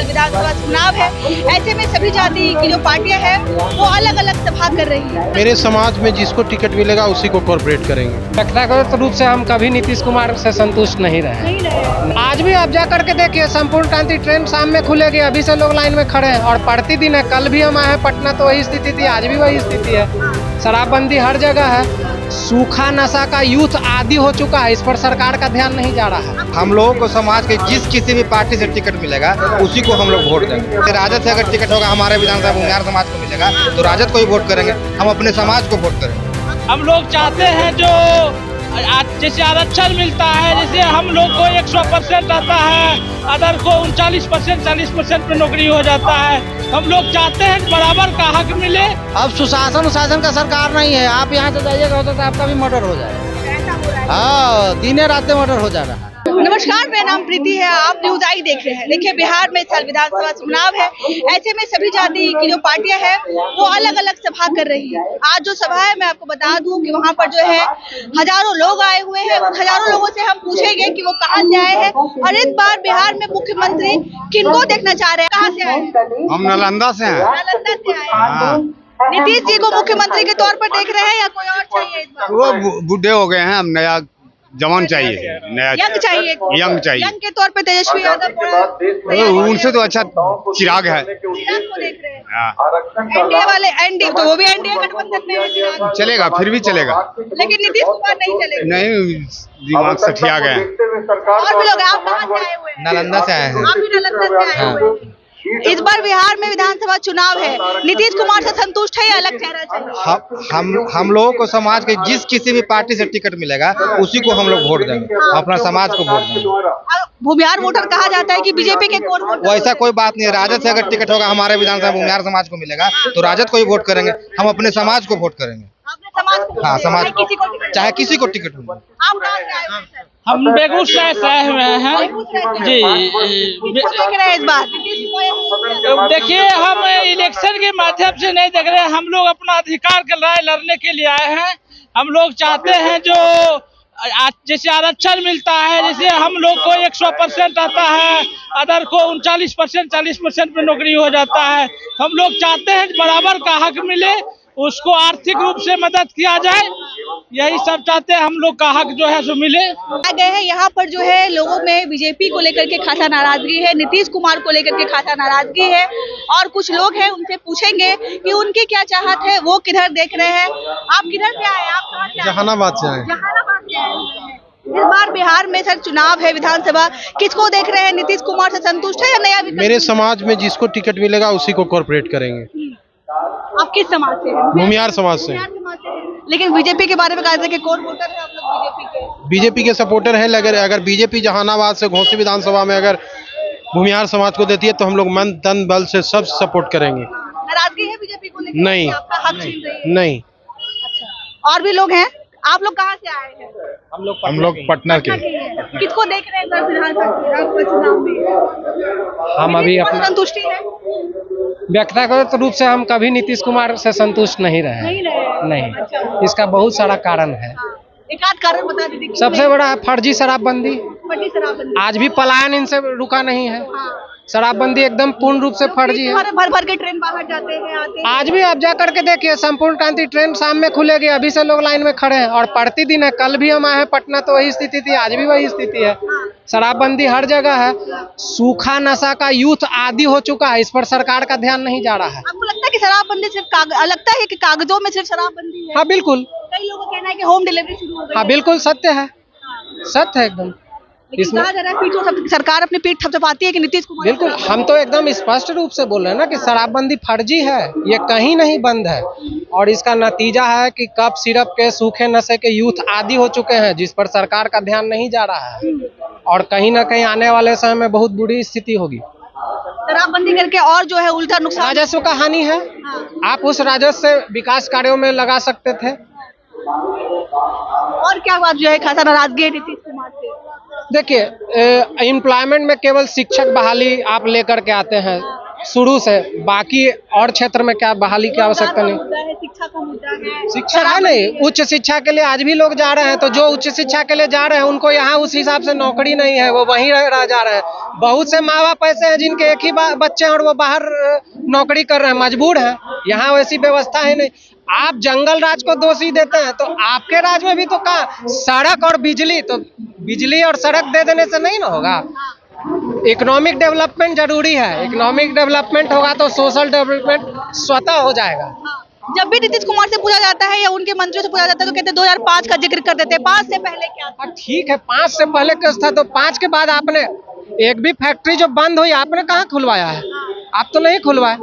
विधानसभा चुनाव है, ऐसे में सभी जाति की जो पार्टियां हैं वो अलग अलग सभा कर रही है। मेरे समाज में जिसको टिकट मिलेगा उसी को कॉर्पोरेट करेंगे। व्यक्तिगत रूप से हम कभी नीतीश कुमार से संतुष्ट नहीं रहे। आज भी आप जा करके देखिए, संपूर्ण क्रांति ट्रेन शाम में खुलेगी, अभी से लोग लाइन में खड़े हैं और प्रतिदिन है। कल भी हम आए हैं पटना तो वही स्थिति थी, आज भी वही स्थिति है। शराबबंदी हर जगह है, सूखा नशा का यूथ आदी हो चुका है, इस पर सरकार का ध्यान नहीं जा रहा है। हम लोगों को समाज के जिस किसी भी पार्टी से टिकट मिलेगा उसी को हम लोग वोट देंगे। राजद से अगर टिकट होगा हमारे विधानसभा भूमिहार समाज को मिलेगा तो राजद को ही वोट करेंगे, हम अपने समाज को वोट करेंगे। हम लोग चाहते हैं जो जैसे आरक्षण मिलता है, जैसे हम लोग को 100% आता है, अदर को 39% 40% पे नौकरी हो जाता है। हम लोग चाहते हैं बराबर का हक मिले। अब सुशासन का सरकार नहीं है, आप यहाँ से जाइएगा तो आपका भी मर्डर हो जाएगा। हाँ, दिने रात मर्डर हो जा रहा है। नमस्कार, मेरा नाम प्रीति है, आप न्यूज आई देख रहे हैं। देखिए, बिहार में इस साल विधानसभा चुनाव है, ऐसे में सभी जाति की जो पार्टियां हैं वो अलग अलग सभा कर रही है। आज जो सभा है मैं आपको बता दूं कि वहां पर जो है हजारों लोग आए हुए हैं। उन हजारों लोगों से हम पूछेंगे कि वो कहां से आए हैं और इस बार बिहार में मुख्यमंत्री किनको देखना चाह रहे हैं। कहाँ से आए हैं? हम नालंदा से हैं। नालंदा से आए हैं। नीतीश जी को मुख्यमंत्री के तौर पर देख रहे हैं या कोई और चाहिए इस बार? वो बूढ़े हो गए हैं, हम नया जवान चाहिए, नया यंग चाहिए। यंग चाहिए। यंग के तौर पे तेजस्वी यादव उनसे तो अच्छा चिराग है। चिराग को देख रहे हैं। एनडीए वाले एनडीए तो वो भी एनडीए गठबंधन में है चिराग। चलेगा, फिर भी चलेगा, लेकिन नीतीश कुमार नहीं चलेगा। नहीं दिमाग सठिया गए। और भी लोग हैं। आप कहाँ से आए हुए हैं? नालंदा से आए हैं। आप भी नालंदा से आए हुए हैं। इस बार बिहार में विधानसभा चुनाव है, नीतीश कुमार से संतुष्ट है या अलग चेहरा चाहिए? हम लोगों को समाज के जिस किसी भी पार्टी से टिकट मिलेगा उसी को हम लोग वोट देंगे, अपना समाज को वोट देंगे। भूमिहार वोटर कहा जाता है कि बीजेपी के कौन वोट? वैसा कोई बात नहीं है। राजद से अगर टिकट होगा हमारे विधानसभा भूमिहार समाज को मिलेगा तो राजद को ही वोट करेंगे, हम अपने समाज को वोट करेंगे। अपने समाज को? हाँ, समाज चाहे किसी को टिकट चाहे किसी को टिकट मिले। आप कहाँ से आए हुए हैं सर? हम बेगूसराय से आए हुए हैं जी। किसको देख रहे हैं इस बार? नीतीश कुमार? देखिए, हम इलेक्शन के माध्यम से नहीं देख रहे हैं, हम लोग अपना अधिकार के लड़ाई लड़ने के लिए आए हैं। हम लोग चाहते हैं जो जैसे आरक्षण मिलता है, जैसे हम लोग को 100% आता है, अदर को 39% 40% पे नौकरी हो जाता है। हम लोग चाहते हैं बराबर का हक मिले, उसको आर्थिक रूप से मदद किया जाए, यही सब चाहते हैं। हम लोग का हक जो है सो मिले। आ गए हैं यहाँ पर जो है लोगों में बीजेपी को लेकर के खासा नाराजगी है, नीतीश कुमार को लेकर के खासा नाराजगी है और कुछ लोग हैं उनसे पूछेंगे कि उनकी क्या चाहत है, वो किधर देख रहे हैं। आप किधर से आए? आप कहाँ से आए? जहानाबाद से आए। जहानाबाद से आए हुए हैं। इस बार बिहार में सर चुनाव है विधानसभा, किसको देख रहे हैं? नीतीश कुमार से संतुष्ट है या नया विकल्प? मेरे समाज में जिसको टिकट मिलेगा उसी को कॉर्पोरेट करेंगे। आप किस समाज से हैं? भूमिहार समाज से। भूमिहार समाज से हैं। लेकिन बीजेपी के बारे में कहा था कि कौन वोटर है आप लोग बीजेपी के? बीजेपी के सपोर्टर हैं, लेकिन अगर बीजेपी जहानाबाद से घोसी विधानसभा में अगर भूमिहार समाज को देती है तो हम लोग मन तन बल से सब सपोर्ट करेंगे। नाराजगी है बीजेपी को लेकर? नहीं। आपका हक छीन रही है? नहीं। अच्छा, और भी लोग हैं। आप लोग कहाँ से आए हैं? हम लोग पटना के। किसको देख रहे हैं इस बार विधानसभा चुनाव में? हम अभी नीतीश कुमार अपना संतुष्टि है? व्यक्तिगत रूप से हम कभी नीतीश कुमार से संतुष्ट नहीं रहे। नहीं रहे? नहीं, अच्छा। इसका बहुत सारा कारण है। हाँ। एक आध कारण बता दीजिए। सबसे बड़ा है फर्जी शराबबंदी। बड़ी शराबबंदी। आज भी पलायन इनसे रुका नहीं है। हाँ। शराबबंदी एकदम पूर्ण रूप से फर्जी है। भर भर के ट्रेन बाहर जाते हैं, आते हैं। आज भी आप जा करके देखिए, संपूर्ण क्रांति ट्रेन शाम में खुलेगी, अभी से लोग लाइन में खड़े हैं और प्रतिदिन है। कल भी हम आए हैं पटना तो वही स्थिति थी, आज भी वही स्थिति है। शराबबंदी हर जगह है, सूखा नशा का यूथ आदी हो चुका है, इस पर सरकार का ध्यान नहीं जा रहा है। आपको लगता है कि शराबबंदी सिर्फ लगता है कि कागजों में सिर्फ शराबबंदी है? हाँ बिल्कुल। कई लोगों का कहना है कि होम डिलीवरी शुरू हो गई हाँ है। बिल्कुल सत्य है, सत्य है एकदम। लेकिन कहा जा रहा है सरकार अपनी पीठ थपथपाती है कि नीतीश कुमार। बिल्कुल, हम तो एकदम स्पष्ट रूप से बोल रहे हैं ना कि शराबबंदी फर्जी है, ये कहीं नहीं बंद है और इसका नतीजा है कि कप सिरप के सूखे नशे के यूथ आदी हो चुके हैं, जिस पर सरकार का ध्यान नहीं जा रहा है और कहीं ना कहीं आने वाले समय में बहुत बुरी स्थिति होगी। शराबबंदी करके और जो है उल्टा नुकसान। राजस्व का हानि है। आप उस राजस्व से विकास कार्यों में लगा सकते थे। और क्या बात जो है खासा नाराजगी है नीतीश कुमार से? देखिए, एम्प्लॉयमेंट में केवल शिक्षक बहाली आप लेकर के आते हैं शुरू से, बाकी और क्षेत्र में क्या बहाली की आवश्यकता नहीं। शिक्षा का मुद्दा है, शिक्षा है नहीं, उच्च शिक्षा के लिए आज भी लोग जा रहे हैं, तो जो उच्च शिक्षा के लिए जा रहे हैं उनको यहाँ उस हिसाब से नौकरी नहीं है, वो वहीं रह जा रहे हैं। बहुत से माँ बाप ऐसे हैं जिनके एक ही बच्चे हैं और वो बाहर नौकरी कर रहे हैं, मजबूर हैं। यहाँ वैसी व्यवस्था है नहीं। आप जंगल राज को दोषी देते हैं, तो आपके राज में भी तो कहा सड़क और बिजली, तो बिजली और सड़क दे देने से नहीं ना होगा। इकोनॉमिक डेवलपमेंट जरूरी है, इकोनॉमिक डेवलपमेंट होगा तो सोशल डेवलपमेंट स्वतः हो जाएगा। जब भी नीतीश कुमार से पूछा जाता है या उनके मंत्रियों से पूछा जाता है तो कहते हैं 2005 का जिक्र कर देते हैं। 5 से पहले क्या था? ठीक है, 5 से पहले कैसा था, तो 5 के बाद आपने एक भी फैक्ट्री जो बंद हुई आपने कहाँ खुलवाया है? आप तो नहीं खुलवाए।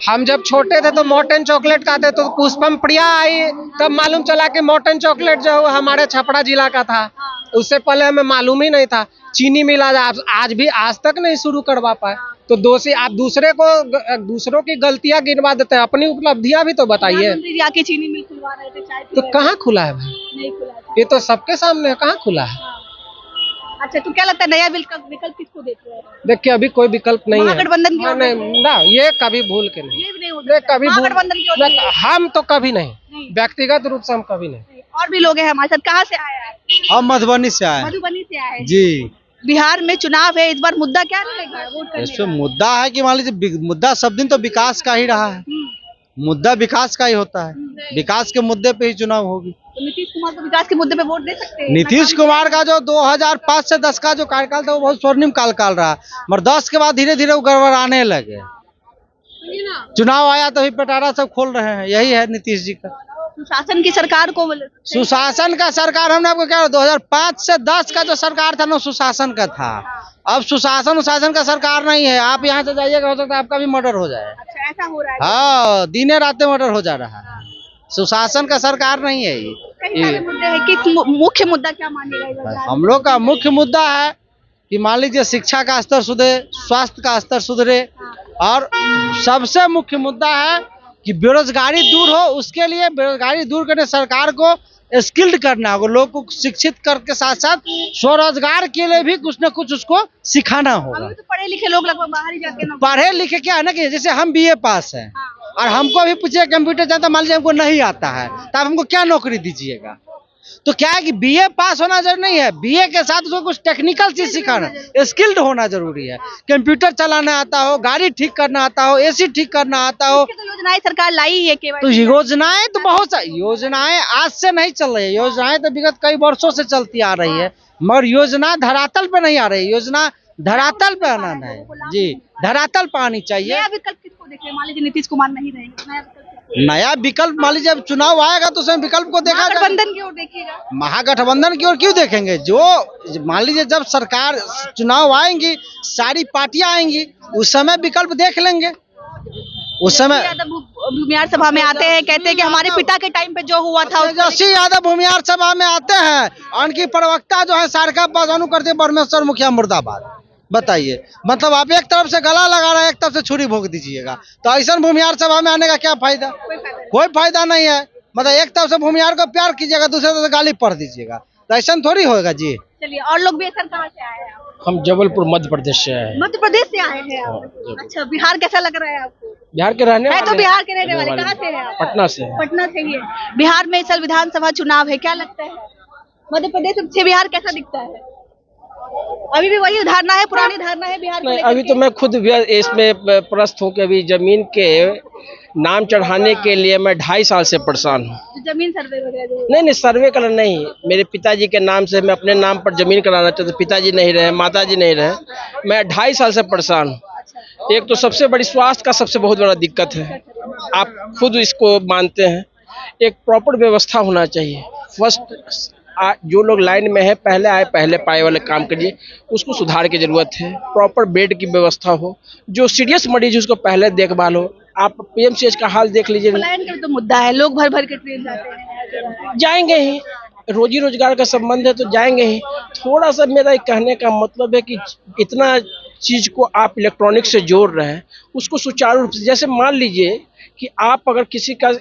हम जब छोटे थे तो मॉर्टन चॉकलेट खाते, तो पुष्पम प्रिया आई तब मालूम चला कि मॉर्टन चॉकलेट जो है हमारे छपरा जिला का था। उससे पहले हमें मालूम ही नहीं था। चीनी मिला आज भी आज तक नहीं शुरू करवा पाए, तो दोषी आप दूसरों की गलतियां गिनवा देते हैं, अपनी उपलब्धियां भी तो बताइए। आके चीनी मिल खुलवा रहे थे, चाय तो कहाँ खुला है भाई? नहीं खुला था। ये तो सबके सामने है, कहाँ खुला है? अच्छा, तो क्या लगता है नया विकल्प किसको देख रहे हैं? देखिए अभी कोई विकल्प नहीं है। महागठबंधन की ओर नहीं ना, ये कभी भूल के नहीं, ये भी नहीं हो ये सकता। कभी भूल, महागठबंधन की ओर से हम तो कभी नहीं, व्यक्तिगत रूप से हम कभी नहीं। और भी लोग हैं हमारे साथ। कहाँ से आए आप? हम मधुबनी से आए मधुबनी से आए हैं। जी। बिहार में चुनाव है, इस बार मुद्दा क्या रहेगा वोट करने इसमें का? मुद्दा है कि मान लीजिए मुद्दा सब दिन तो विकास का ही रहा है, मुद्दा विकास का ही होता है, विकास के मुद्दे पे ही चुनाव होगी। तो नीतीश कुमार को विकास के मुद्दे पे वोट दे सकते हैं? नीतीश कुमार का जो 2005 से 10 का जो कार्यकाल था वो बहुत स्वर्णिम काल रहा, मगर 10 के बाद धीरे धीरे वो गड़बड़ाने लगे। चुनाव आया तो ही पिटारा सब खोल रहे हैं, यही है नीतीश जी का। सुशासन की सरकार को सुशासन का सरकार हमने आपको क्या 2005 से 10 का जो सरकार था ना सुशासन का था। अब सुशासन का सरकार नहीं है। आप यहाँ से जाइएगा, हो सकता है आपका भी मर्डर हो जाए। अच्छा, ऐसा हो रहा है? हाँ, दिने रातें मर्डर हो जा रहा है। सुशासन का सरकार नहीं है कई सारे मुद्दे हैं। किस मुख्य मुद्दा क्या मानिएगा इस बार? हम लोग का मुख्य मुद्दा है कि मान लीजिए शिक्षा का स्तर सुधरे, स्वास्थ्य का स्तर सुधरे, और सबसे मुख्य मुद्दा है कि बेरोजगारी दूर हो। उसके लिए बेरोजगारी दूर करने सरकार को स्किल्ड करना होगा, लोगों को शिक्षित करके साथ साथ स्वरोजगार के लिए भी कुछ न कुछ उसको सिखाना होगा। तो पढ़े लिखे लोग लगभग बाहर ही जाके पढ़े लिखे क्या है ना कि जैसे हम BA पास हैं और हमको भी पूछिए कंप्यूटर जानता, मान लीजिए हमको नहीं आता है, तो आप हमको क्या नौकरी दीजिएगा? तो क्या है कि BA पास होना जरूरी नहीं है, BA के साथ उसको कुछ टेक्निकल चीज सिखाना, स्किल्ड होना जरूरी है। कंप्यूटर चलाना आता हो, गाड़ी ठीक करना आता हो, AC ठीक करना आता हो। तो योजनाएं सरकार लाई है केवल। तो योजनाएं तो बहुत सारी योजनाएं आज से नहीं चल रही है, योजनाएं तो विगत कई वर्षों से चलती आ रही है, मगर योजना धरातल पे नहीं आ रही। योजना धरातल पे आना है जी, धरातल पे आनी चाहिए। नया विकल्प किसको देख रहे हैं? मान लीजिए नीतीश कुमार नहीं रहेंगे, नया विकल्प मान लीजिए जब चुनाव आएगा तो उसमें विकल्प को देखा जाएगा। महागठबंधन की ओर देखिएगा। महागठबंधन की ओर क्यों देखेंगे? जो मान लीजिए जब सरकार चुनाव आएंगी, सारी पार्टियां आएंगी, उस समय विकल्प देख लेंगे। उस समय भूमिहार सभा में आते हैं, कहते हैं कि हमारे पिता के टाइम पे जो हुआ था। तेजस्वी यादव भूमिहार सभा में आते हैं, उनकी प्रवक्ता जो है सारका पासवान करते हैं परमेश्वर मुखिया मुर्दाबाद। बताइए, मतलब आप एक तरफ से गला लगा रहे हैं, एक तरफ से छुरी भोंक दीजिएगा, तो ऐसा भूमिहार सभा में आने का क्या फायदा? कोई फायदा नहीं है। मतलब एक तरफ से भूमिहार को प्यार कीजिएगा, दूसरे तरफ से गाली पढ़ दीजिएगा, तो ऐसा थोड़ी होगा जी। चलिए, और लोग भी सर कहाँ से आए हैं? हम जबलपुर मध्य प्रदेश से आए हैं। मध्य प्रदेश से आए हैं आप? अच्छा, बिहार कैसा लग रहा है आपको? बिहार के रहने तो बिहार के रहने वाले। कहाँ से हैं आप? पटना से। पटना से ही है। बिहार में इस साल विधानसभा चुनाव है, क्या लगता है मध्य प्रदेश से बिहार कैसा दिखता है? अभी भी वही धारणा है, पुरानी धारणा है बिहार नहीं, अभी तो मैं खुद भी इसमें प्रस्त हूँ कि अभी जमीन के नाम चढ़ाने के लिए मैं 2.5 साल से परेशान हूँ। जमीन सर्वे वगैरह? नहीं, सर्वे करना नहीं, मेरे पिताजी के नाम से मैं अपने नाम पर जमीन कराना चाहता। पिताजी नहीं रहे, माताजी नहीं रहे, मैं 2.5 साल से परेशान हूँ। एक तो सबसे बड़ी स्वास्थ्य का सबसे बहुत बड़ा दिक्कत है, आप खुद इसको मानते हैं। एक प्रॉपर व्यवस्था होना चाहिए। फर्स्ट जो लोग लाइन में है, पहले आए पहले पाए वाले काम करिए, उसको सुधार की जरूरत है। प्रॉपर बेड की व्यवस्था हो, जो सीरियस मरीज उसको पहले देखभाल हो। आप PMCH का हाल देख लीजिए। पलायन का तो मुद्दा है, लोग भर भर के ट्रेन जाते हैं। जाएंगे ही, रोजी रोजगार का संबंध है तो जाएंगे ही। थोड़ा सा मेरा कहने का मतलब है कि इतना चीज को आप इलेक्ट्रॉनिक से जोड़ रहे हैं, उसको सुचारू रूप से, जैसे मान लीजिए कि आप अगर किसी का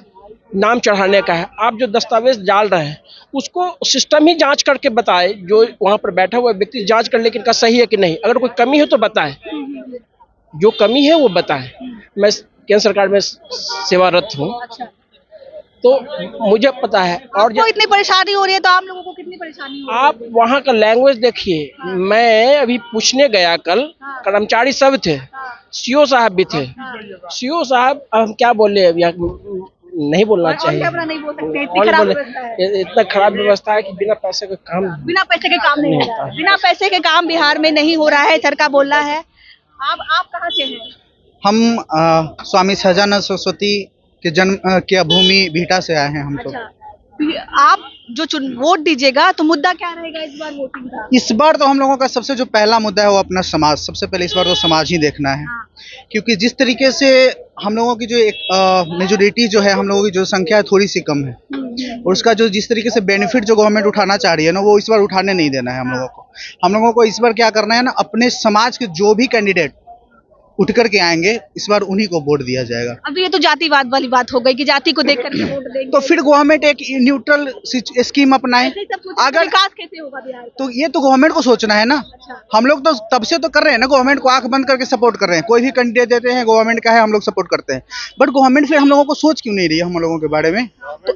नाम चढ़ाने का है, आप जो दस्तावेज डाल रहे हैं उसको सिस्टम ही जांच करके बताए, जो वहां पर बैठा हुआ व्यक्ति जांच कर ले कि इनका सही है कि नहीं। अगर कोई कमी हो तो बताए, जो कमी है वो बताए। मैं केंद्र सरकार में सेवारत हूँ, अच्छा, तो मुझे पता है। और आपको इतनी परेशानी हो रही है तो आम लोगों को कितनी परेशानी हो रही है? आप वहाँ का लैंग्वेज देखिए। मैं अभी पूछने गया कल, कर्मचारी सब थे, सीओ साहब भी थे। सीओ साहब, हम क्या बोले, अब नहीं बोलना और चाहिए, कैमरा नहीं बोल सकते, इतनी और खराब बोले, व्यवस्था है। इतना खराब व्यवस्था है कि बिना पैसे का काम बिना पैसे के काम नहीं हो रहा है, बिना पैसे के काम बिहार में नहीं हो रहा है, सरकार बोल रहा है। आप कहाँ से हैं? हम स्वामी सहजानंद सरस्वती के जन्म के भूमि भीटा से आए हैं हम तो। अच्छा, आप जो वोट दीजिएगा तो मुद्दा क्या रहेगा इस बार वोटिंग का? इस बार तो हम लोगों का सबसे जो पहला मुद्दा है वो अपना समाज, सबसे पहले इस बार तो समाज ही देखना है। क्योंकि जिस तरीके से हम लोगों की जो एक मेजोरिटी जो है, हम लोगों की जो संख्या है थोड़ी सी कम है, और उसका जो जिस तरीके से बेनिफिट जो गवर्नमेंट उठाना चाह रही है ना, वो इस बार उठाने नहीं देना है हम लोगों को। हम लोगों को इस बार क्या करना है ना, अपने समाज के जो भी कैंडिडेट उठ करके आएंगे, इस बार उन्हीं को वोट दिया जाएगा। अब ये तो जातिवाद वाली बात हो गई कि जाति को देख करके वोट देंगे, तो फिर गवर्नमेंट एक न्यूट्रल स्कीम अपनाए। ऐसे ही सब सोचेंगे, अगर विकास कैसे होगा बिहार का? तो ये तो गवर्नमेंट को सोचना है ना। अच्छा। हम लोग तो तब से तो कर रहे हैं ना, गवर्नमेंट को आंख बंद करके सपोर्ट कर रहे हैं। कोई भी कैंडिडेट देते हैं, गवर्नमेंट का है, हम लोग सपोर्ट करते हैं। बट गवर्नमेंट फिर हम लोगों को सोच क्यों नहीं रही है हम लोगों के बारे में? तो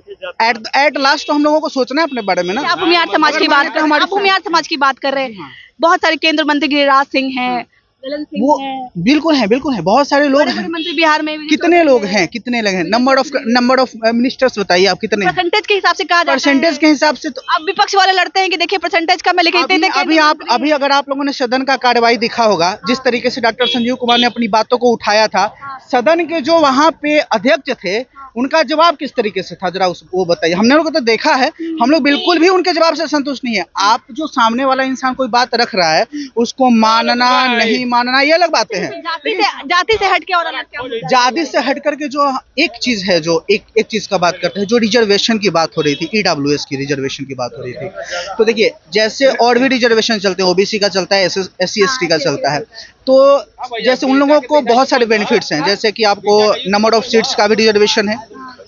एट लास्ट तो हम लोगों को सोचना है अपने बारे में ना। आप भूमिहार समाज की बात कर, आप भूमिहार समाज की बात कर रहे हैं। बहुत सारे केंद्र मंत्री गिरिराज सिंह हैं, ललन सिंह वो हैं, बिल्कुल है, बहुत सारे लोग बड़े हैं। मंत्री बिहार में भी कितने लोग हैं, कितने लोग हैं? नंबर ऑफ मिनिस्टर्स बताइए आप कितने हैं? परसेंटेज के हिसाब से कहा जाता है। परसेंटेज के हिसाब से तो अब विपक्ष वाले लड़ते हैं कि देखिए परसेंटेज कम है, लेकिन इतने इतने केंद्र मंत्री- अभी अगर आप लोगों ने सदन का कार्यवाही देखा होगा, जिस तरीके से डॉक्टर संजीव कुमार ने अपनी बातों को उठाया था, सदन के जो वहाँ पे अध्यक्ष थे, उनका जवाब किस तरीके से था, जरा वो बताइए। हमने लोग को तो देखा है, हम लोग बिल्कुल भी उनके जवाब से संतुष्ट नहीं है। आप जो सामने वाला इंसान कोई बात रख रहा है, उसको मानना नहीं मानना ये अलग बातें हैं। जाति से हट के और अलग क्या होता है? जाति से हट करके जो एक चीज है, जो एक चीज का बात करते हैं, जो रिजर्वेशन की बात हो रही थी, ईडब्ल्यूएस की रिजर्वेशन की बात हो रही थी। तो देखिए, जैसे और भी रिजर्वेशन चलते हैं, ओबीसी का चलता है, SC ST का चलता है, तो जैसे उन लोगों को बहुत सारे बेनिफिट्स हैं। जैसे कि आपको नंबर ऑफ सीट्स का भी रिजर्वेशन है,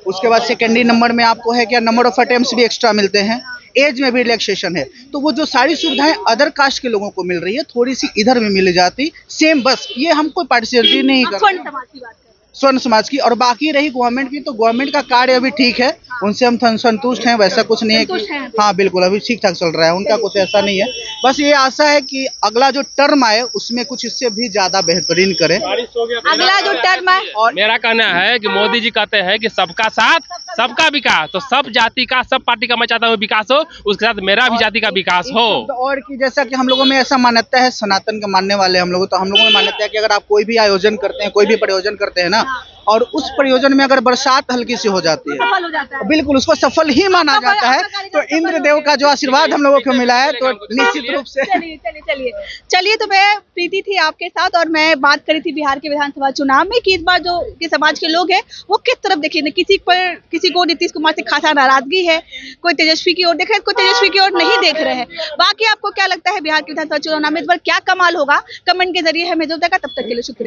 उसके बाद सेकेंडरी नंबर में आपको है क्या, नंबर ऑफ अटेम्प्ट्स भी एक्स्ट्रा मिलते हैं, एज में भी रिलैक्सेशन है। तो वो जो सारी सुविधाएं अदर कास्ट के लोगों को मिल रही है, थोड़ी सी इधर में मिल जाती सेम, बस ये हम कोई पार्टिसिपेट नहीं आप करते। स्वर्ण समाज की बात कर स्वर्ण समाज की। और बाकी रही गवर्नमेंट की, तो गवर्नमेंट का कार्य अभी ठीक है, उनसे हम संतुष्ट हैं। वैसा कुछ नहीं है संतुष्ट हैं कि अभी। हाँ बिल्कुल अभी ठीक ठाक चल रहा है, उनका कुछ ऐसा नहीं है। बस ये आशा है कि अगला जो टर्म आए उसमें कुछ इससे भी ज्यादा बेहतरीन करें। अगला जो टर्म है, और मेरा कहना है कि मोदी जी कहते हैं कि सबका साथ सबका विकास, तो सब जाति का, सब पार्टी का मैं चाहता हूँ विकास हो, उसके साथ मेरा भी जाति का विकास हो। और कि जैसा कि हम लोगों में ऐसा मान्यता है, सनातन के मानने वाले हम लोग, तो हम लोगों में मान्यता है कि अगर आप कोई भी आयोजन करते हैं, कोई भी प्रयोजन करते हैं ना, और उस प्रयोजन में अगर बरसात हल्की सी हो जाती है, सफल हो जाता है। बिल्कुल उसको सफल ही माना जाता है। तो इंद्र देव का जो आशीर्वाद हम लोगों को मिला है, तो निश्चित रूप से चलिए तो मैं प्रीति थी आपके साथ, और मैं बात करी थी बिहार के विधानसभा चुनाव में कि इस बार जो के समाज के लोग हैं वो किस तरफ देखेंगे। किसी को नीतीश कुमार से खासा नाराजगी है, कोई तेजस्वी की ओर देख रहे हैं, कोई तेजस्वी की ओर नहीं देख रहे हैं। बाकी आपको क्या लगता है बिहार के विधानसभा चुनाव में इस बार क्या कमाल होगा, कमेंट के जरिए हमें जो तक। तब तक के लिए शुक्रिया।